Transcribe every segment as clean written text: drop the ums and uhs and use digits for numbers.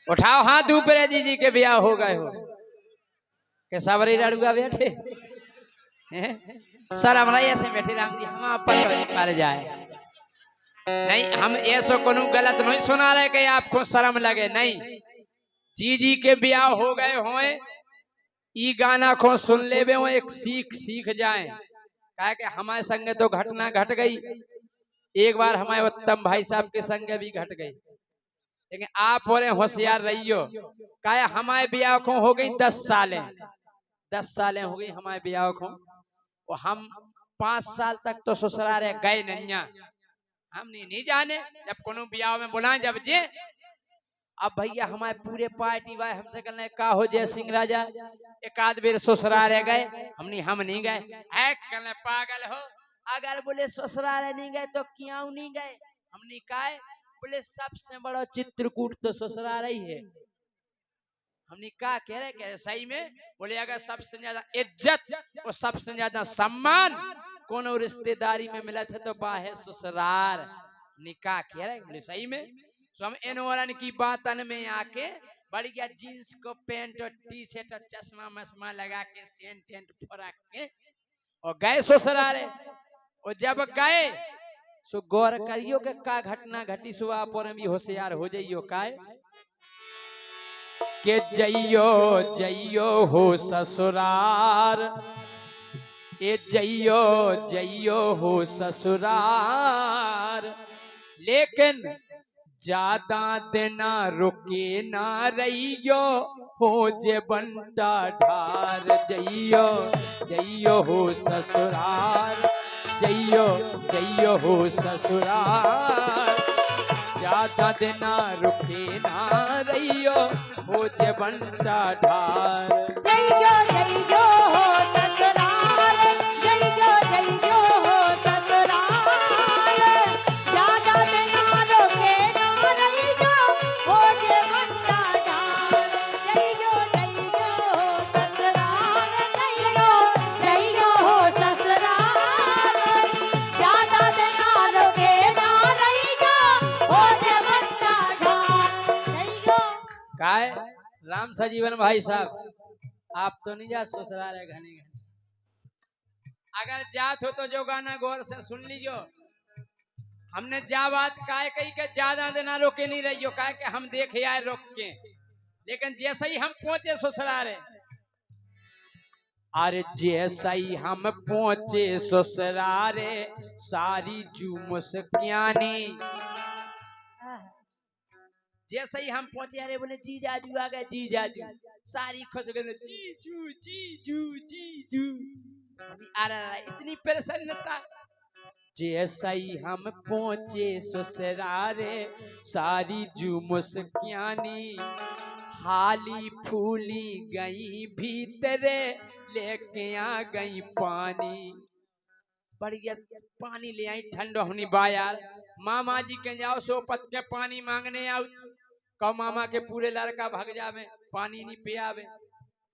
उठाओ हाथ ऊपर दीदी के ब्याह हो गए हो के सबरी लड़ुआ बैठे सर हमारा ऐसे बैठे राम जी हम पर पर जाए नहीं हम ऐसा कोनो गलत नहीं सुना रहे कि आपको शर्म लगे नहीं जीजी के ब्याह हो गए होए ई गाना को सुन ले वो एक सीख जाए कहा कि हमारे संगे तो घटना घट गई एक बार हमारे उत्तम भाई साहब के संगे भी घट गई लेकिन आप बोले होशियार रहियो कहा हमारे ब्याह को हो गई 10 सालें हो गई हमारे ब्याह को और हम 5 साल तक तो ससुराल गए नहीं हम नहीं जाने जब कोनो ब्याह में बुलाए जब जे अब भैया हमारे पूरे पार्टी वाले हमसे कहने का हो जय सिंह राजा एक आध बेर ससुराल गए हम नहीं गए है कहने पागल हो अगर बोले ससुराल नहीं गए तो क्यों नहीं गए हमने कहा बोले सबसे बड़ा चित्रकूट तो ससुराल ही है हमने कहा कह रहे सही में बोले अगर सबसे ज्यादा इज्जत और सबसे ज्यादा सम्मान कोनो रिश्तेदारी में मिला था तो बाहे ससुराल निकाह कह रहे बोले सही में सो हम एनवरन की बातन में आके बढ़िया जींस को पैंट और टी शर्ट और चश्मा मश्मा लगा के सेंट टेंट फराक के और गए ससुराल और जब गए सो गौर करियो के का घटना घटी सुबह पर भी होशियार हो जाइयो काय के जइयो हो ससुराल ए जइयो हो ससुराल लेकिन ज्यादा देना रुके ना रहियो हो जे बंटा ढार जइयो हो ससुराल जइयो हो ससुराल ज्यादा देना रुके ना रहियो हो जे बंटा ढार जइयो हो ससुराल जइयो हो ससुराल ज्यादा देना रुके ना रहियो हो जे बंटा ढार जइयो हो ससुराल जइयो हो ससुराल ज्यादा देना रुके ना रहियो हो जे बंटा ढार जइयो काय राम सजीवन भाई साहब आप तो नहीं जा ससुराल है घने अगर जात हो तो जो गाना गौर से सुन लीजियो हमने जा बात काय कही के ज्यादा देना रोके नहीं रहियो काय के हम देखे आए रोक के लेकिन जैसे ही हम पहुंचे ससुराल अरे जैसे ही हम पहुंचे ससुराल सारी जुमस क्यानी जैसे ही हम पहुंचे अरे बोले जीजाजू आ गए जीजाजू सारी खुश हो गए जीजू अरे इतनी प्रसन्नता जैसे ही हम पहुंचे ससुराल सारी जुमुस्कियानी हाली फूली गई भीतरे लेके आ गई पानी बढ़िया पानी ले आई ठंडो होनी बायार मामा जी के जाओ सोपत के पानी मांगने आओ कहो मामा के पूरे लड़का भाग जावे पानी नहीं पे आवे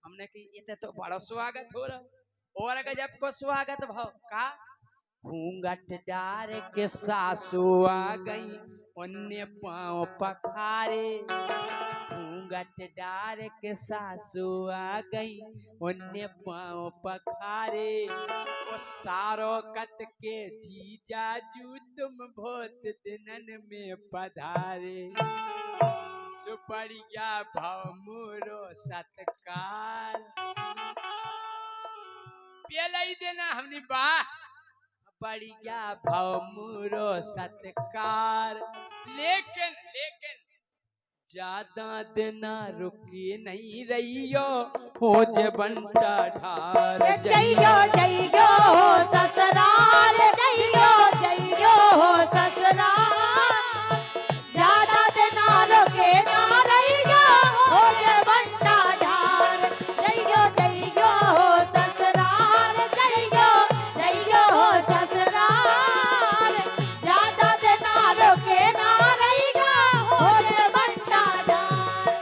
हमने की ये तो बड़ा स्वागत हो रहा और गजब को स्वागत भाव का घूंघट डार के सासू आ गई अन्य पाँव पखारे घूंघट डार के सासू आ गई अन्य पाँव पखारे वो सारो कत के जीजाजू तुम बहुत दिनन में पधारे सुपड़िया भाव मोरो सत्कार पेलाई देना हमने वाह बढ़िया भाव मोरो सत्कार लेकिन ज्यादा देना रुकी नहीं रहियो हो जे बंटा ढार जइयो हो ससुराल जइयो हो ससुराल ज्यादा देना रुके ना रहियो हो जे बंटा ढार जइयो हो ससुराल जइयो हो ससुराल ज्यादा देना रुके ना रहियो हो जे बंटा ढार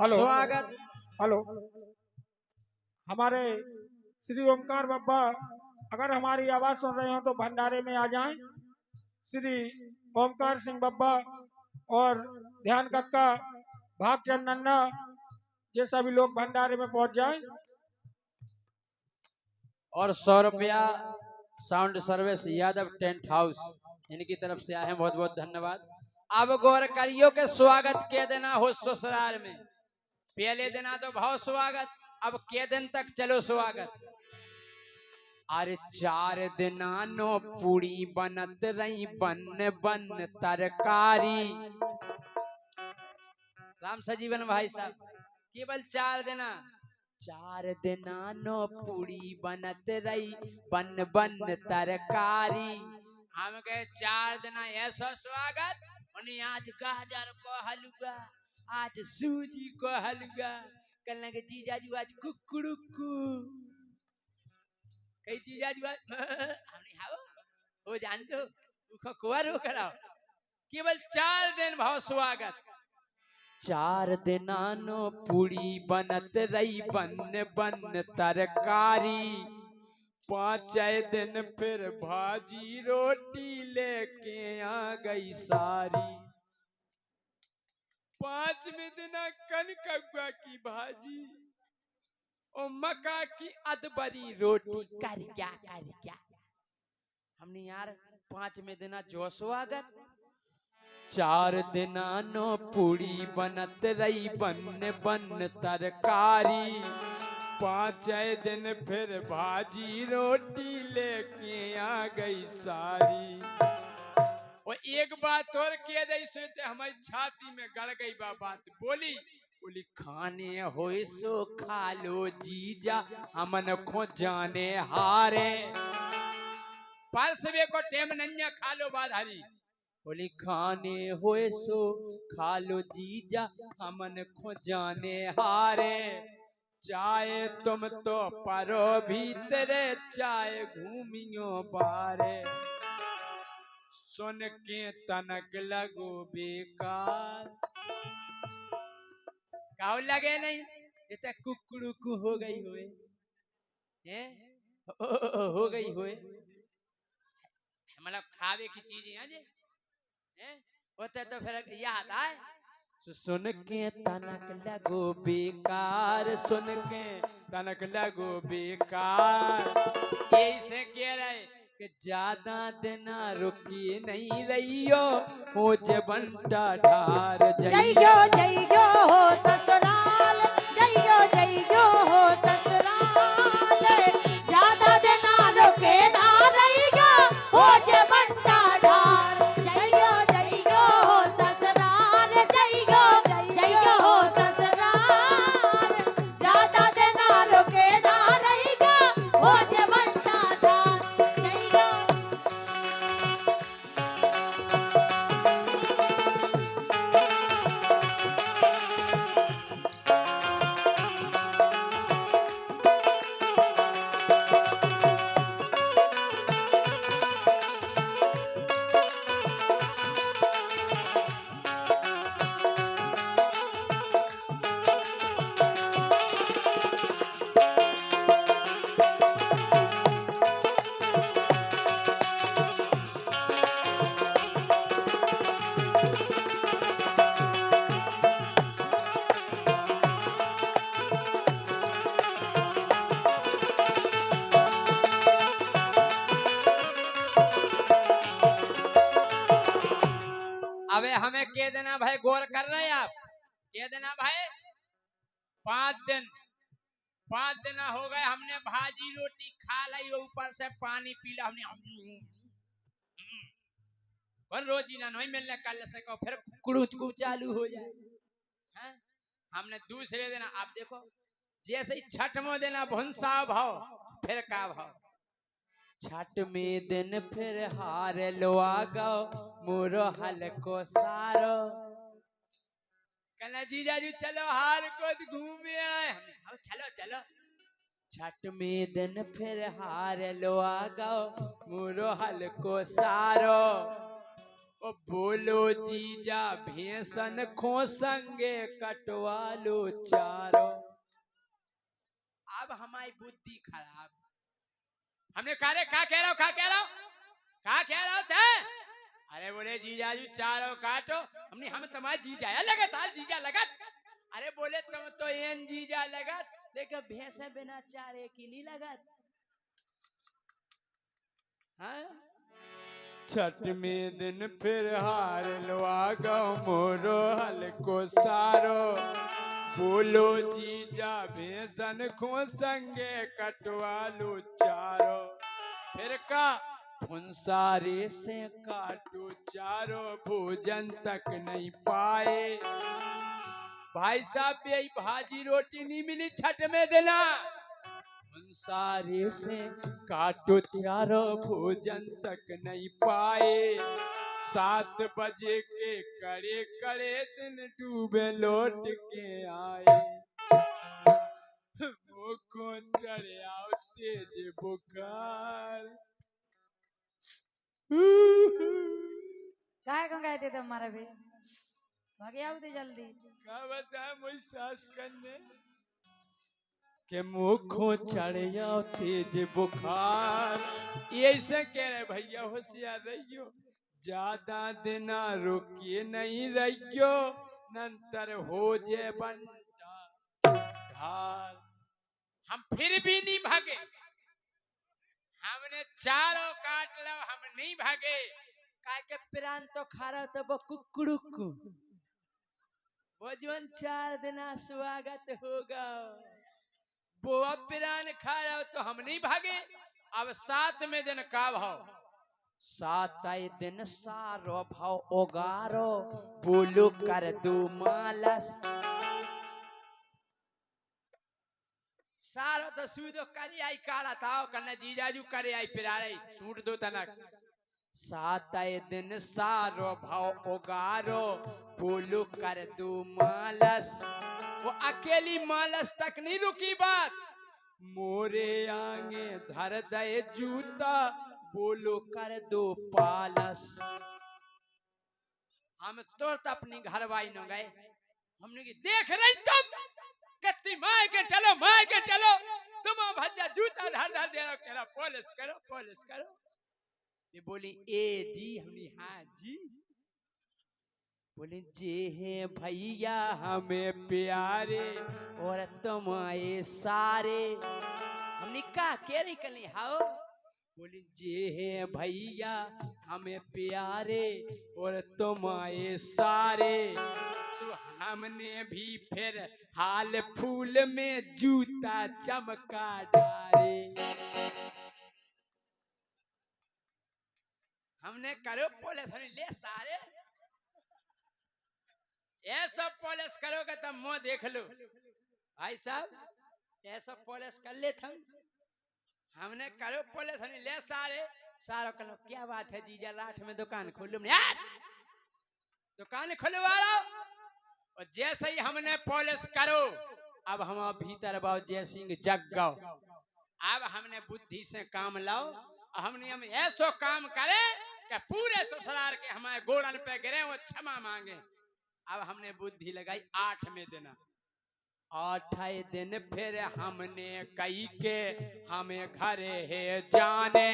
हेलो स्वागत। हेलो। हमारे श्री ओमकार बाबा अगर हमारी आवाज सुन रहे हो तो भंडारे में आ जाएं। श्री ओमकार सिंह बाबा और ध्यान कक्का, भागचंद नन्ना, ये सभी लोग भंडारे में पहुंच जाएं। और 100 रुपया sound service Yadav tent house इनकी तरफ से आए हैं, बहुत बहुत धन्यवाद। अब गौर करियो के स्वागत के देना हो ससुराल में, पहले देना तो भाव स्वागत, अब के दिन तक चलो स्वागत। अरे 4 दिना नो पूरी बनत रही बन बन तरकारी। राम सजीवन भाई साहब, केवल 4 दिना नो पूरी बनत रही बन बन तरकारी। हम कहे 4 दिना ऐसा स्वागत, उन्हें आज गाजर को हलवा, आज सूजी को हलवा, कल लगे जीजाजू आज कुकुड़ुकू, कई जीजाजू आज हमने हाओ वो जान दो उसको कुआर हो कराओ। केवल 4 दिन भाव स्वागत। 4 दिना नो पूरी बनत रही बन बन तरकारी। 5 दिन फिर भाजी रोटी लेके आ गई सारी। 5वें दिन कनकौआ की भाजी और मका की अदबरी रोटी। कर क्या हमने यार 5वें दिन जो स्वागत। 4 दिना नो पूरी बनत रही बन बन तरकारी। 5 दिन फिर भाजी रोटी लेके आ गई सारी। और एक बात और कह दई सोते हमारी छाती में गड़ गई बात बोली खाने हो सो खा लो जीजा हमन को जाने हारे। परसवे को टेम नन्या खा लो बाधारी। बोली खाने हो सो खा लो जीजा हमन को जाने हारे। चाहे तुम तो परो भीतरे चाहे घूमियो बारे। सुन के तनक लगो बेकार। काऊ लगे नहीं ये कुकड़ू हो गई हुए हैं, हो गई हुए मतलब खावे की चीज है जी हैं होते तो फिर याद आए। सुन के तनक लगो बेकार, सुन के तनक लगो बेकार। ऐसे कह रहे कि ज्यादा दिना रुकी नहीं रहियो हो बंटा ढार जइयो जइयो हो ससुराल, जइयो हो ससुराल, ज्यादा दिन ना रुके ना रहियो हो जे बंटा ढार। जइयो हो ससुराल, जइयो हो ससुराल, ज्यादा दिन ना रुके ना रहियो हो जे बंटा ढार। जइयो अबे हमें कह देना भाई, गौर कर रहे हैं आप, कह देना भाई 5 दिन हो गए हमने भाजी रोटी खा ली ऊपर से पानी पी लिया हमने। और रोजी ना नहीं मिलने कल से को फिर कुड़ू चालू हो जाए हैं? हमने दूसरे दिन आप देखो जैसे ही छठवें दिन भुंसा भाव फिर का भाव। छठ में दिन फिर हार लो गो मोरो हलको सारो। कहना जीजाजू चलो हार को घूमे आए। हम चलो चलो। छठ में दिन फिर हार लो गो मोरो हलको सारो। ओ बोलो जीजा भेसन खो संगे कटवा लो चारो। अब हमारी बुद्धि खराब। हमने कहा रे क्या कह रहा हो, क्या कह रहा हो, क्या कह रहा थे? अरे बोले जीजा जी चारों काटो। हमने हम तुम्हारा जीजा है लगा, तार जीजा लगा। अरे बोले तुम तो एन जीजा लगा, लेकिन भैंसे बिना चारे की नहीं लगा। हाँ? छठ में दिन फिर हार लवा गाँव मोरो हल्को सारो। बोलो जीजा भैंसन खो संगे कटवा लो चारो। फिर का फुंसारे से काटो चारो, भोजन तक नहीं पाए। भाई साहब यही भाजी रोटी नहीं मिली छठ में देना। फुंसारे से काटो चारो, भोजन तक नहीं पाए। 7 बजे के कड़े कड़े दिन डूबे लौट के आए। मुझको चढ़े आओ तेज बुखार। काय को कहते थे हमारा भी भागे आओ थे जल्दी। क्या बताया मुझ सास करने के मुखो चढ़े आओ तेज बुखार। ऐसे कह रहे भैया होशियार रहियो, ज्यादा दिन रुकिए नहीं रहियो, नंतर हो जे बंटा ढाल। हम फिर भी नहीं भागे, हमने चारों काट लो, हम नहीं भागे। काय के प्राण तो खा रहा तो वो कुकुड़ुकू, वो जीवन 4 दिन स्वागत होगा। वो प्राण खा रहा तो हम नहीं भागे। अब 7वें दिन का भाव, 7 दिन सारो भाव ओगारो, बोलो कर दो मालस। सारो तो सूदो करी आई काला ताओ कन्ने जीजाजू करे आई पिरारे सूट दो तनक। 7 दिन सारो भाव ओगारो, बोलो कर दो मालस। वो अकेली मालस तक नहीं रुकी बात, मोरे आगे धर दे जूता, बोलो कर दो पालस। हम तुरंत अपनी घरवाई न गए। हमने की देख रही तुम कितनी माय के चलो, माय के चलो, तुम भज्जा जूता धर धर दे रहो, कह रहा पॉलिश करो पॉलिश करो। ये बोली ए जी, हमने हाँ जी। बोले जे हैं भैया हमें प्यारे और तुम आए सारे। हमने कहा कह रही कल हाओ। बोले जे हैं भैया हमें प्यारे और तुम आए सारे। सो हमने भी फिर हाल फूल में जूता चमका डाले। हमने करो पॉलिश, हमने ले सारे ये सब पॉलिश करोगे तब मुंह देख लो। भाई साहब ये सब पॉलिश कर ले हम, हमने करो पॉलिश, हमने ले सारे सारो कलो। क्या बात है जीजा, रात में दुकान खोलो, दुकान खुलवा लो। और जैसे ही हमने पॉलिश करो, अब हम भीतर बाओ जय सिंह जग गो। अब हमने बुद्धि से काम लाओ, हमने हम ऐसो काम करे कि पूरे ससुराल के हमारे गोड़न पे गिरे वो क्षमा मांगे। अब हमने बुद्धि लगाई 8वें दिन। 8 दिन फिर हमने कही के हमें घरे है जाने।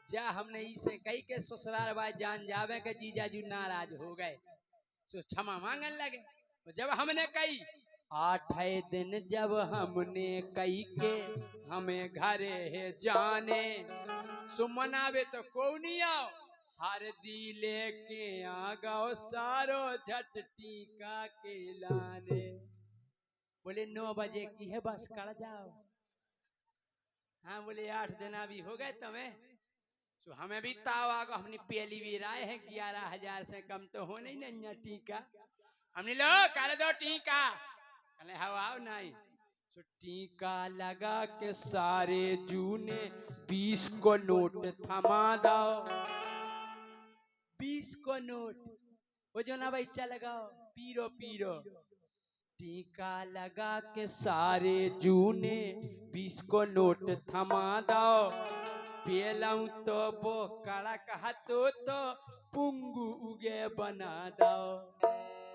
जा हमने इसे कही के ससुराल भाई जान जावे के जीजाजू नाराज हो गए, तो क्षमा मांगने लगे। तो जब हमने कही 8 दिन जब हमने कही के हमें घरे है जाने, सो मनावे तो कौन नहीं आओ, हरदी लेके आ गओ सारो झट टीका के लाने। बोले 9 बजे की है बस कर जाओ। हाँ बोले 8 दिन अभी हो गए तुम्हें, तो हमें भी ताव आगो। हमने पहली भी राय है 11,000 से कम तो हो नहीं ना टीका। हमने लो कर दो टीका, कहले हवा नहीं। तो टीका लगा के सारे जूने 20 को नोट थमा दो। 20 को नोट वो जो ना भाई चल लगाओ पीरो पीरो। टीका लगा के सारे जूने 20 को नोट थमा दो। पेलऊं तो वो कड़ा कहा तो पुंगू उगे बना दो।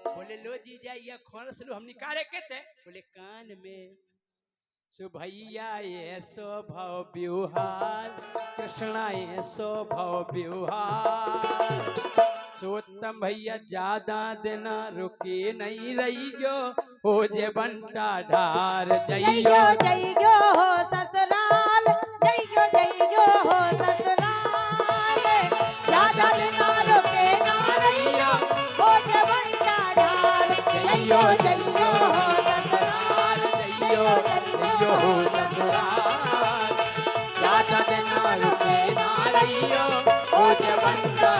बोले लो जीजा ये खोरस लो हम निकाले के थे। बोले कान में सो भैया ये स्वभाव व्यवहार कृष्णा ये स्वभाव व्यवहार। सोतम भैया ज्यादा देना रुके नहीं रही गयो हो जे बंटा ढार जइयो जइयो हो ससुराल जइयो हो ससुराल ज्यादा दिन रुके ना रहियो हो जे बंटा ढाल जइयो हो ससुराल जइयो हो ससुराल ज्यादा दिन रुके ना रहियो हो जे बंटा